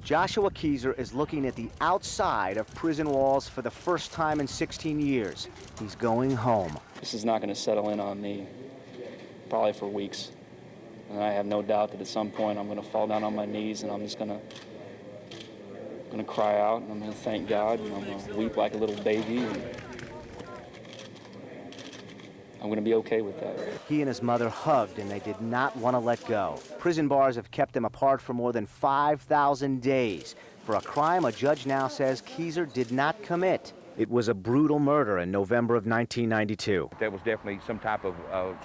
Joshua Kezer is looking at the outside of prison walls for the first time in 16 years. He's going home. This is not going to settle in on me probably for weeks. And I have no doubt that at some point I'm going to fall down on my knees and I'm just going to cry out and I'm going to thank God and I'm going to weep like a little baby. And I'm going to be okay with that. He and his mother hugged, and they did not want to let go. Prison bars have kept them apart for more than 5,000 days for a crime a judge now says Kezer did not commit. It was a brutal murder in November of 1992. There was definitely some type of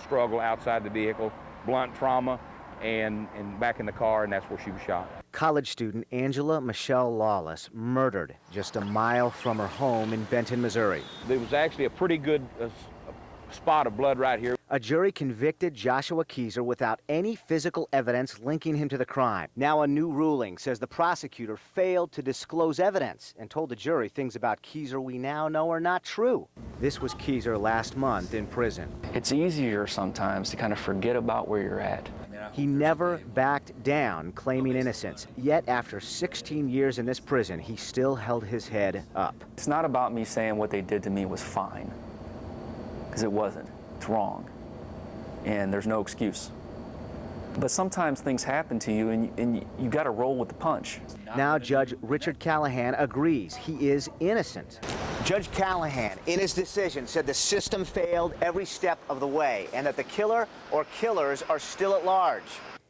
struggle outside the vehicle, blunt trauma, and back in the car, and that's where she was shot. College student Angela Mischelle Lawless murdered just a mile from her home in Benton, Missouri. There was actually a pretty good spot of blood right here. A jury convicted Joshua Kezer without any physical evidence linking him to the crime. Now a new ruling says the prosecutor failed to disclose evidence and told the jury things about Kezer we now know are not true. This was Kezer last month in prison. It's easier sometimes to kind of forget about where you're at. He never backed down, claiming innocence. Yet after 16 years in this prison, he still held his head up. It's not about me saying what they did to me was fine, because it wasn't. It's wrong. And there's no excuse. But sometimes things happen to you and you got to roll with the punch. Now Judge Richard Callahan agrees he is innocent. Judge Callahan, in his decision, said the system failed every step of the way and that the killer or killers are still at large.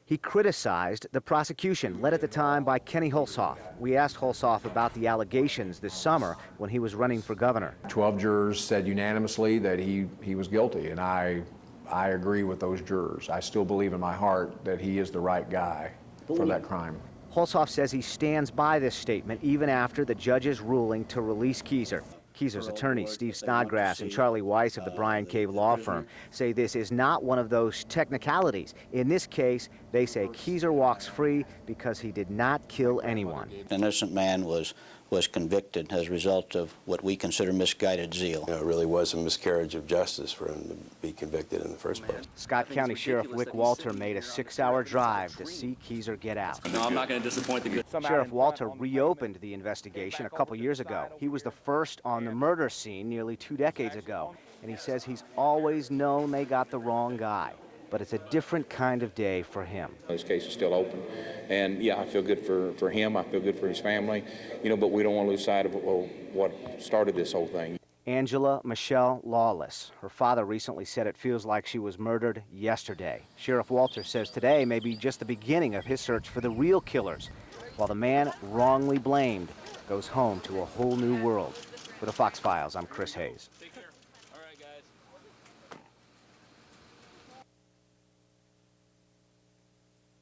He criticized the prosecution, led at the time by Kenny Hulshoff. We asked Hulshoff about the allegations this summer when he was running for governor. 12 jurors said unanimously that he was guilty, and I agree with those jurors. I still believe in my heart that he is the right guy for that crime. Hulshoff says he stands by this statement even after the judge's ruling to release Kezer. Kezer's attorneys, Steve Snodgrass and Charlie Weiss of the Brian Cave law firm, say this is not one of those technicalities. In this case, they say Kezer walks free because he did not kill anyone. An innocent man was convicted as a result of what we consider misguided zeal. It really was a miscarriage of justice for him to be convicted in the first place. Scott County Sheriff Wick Walter made a 6-hour drive to see Kezer get out. No, I'm not going to disappoint the good. Sheriff Walter reopened the investigation a couple years ago. He was the first on the murder scene nearly 2 decades ago, and he says he's always known they got the wrong guy. But it's a different kind of day for him. This case is still open, and yeah, I feel good for him, I feel good for his family, but we don't want to lose sight of what started this whole thing. Angela Mischelle Lawless. Her father recently said it feels like she was murdered yesterday. Sheriff Walter says today may be just the beginning of his search for the real killers, while the man wrongly blamed goes home to a whole new world. For the Fox Files, I'm Chris Hayes.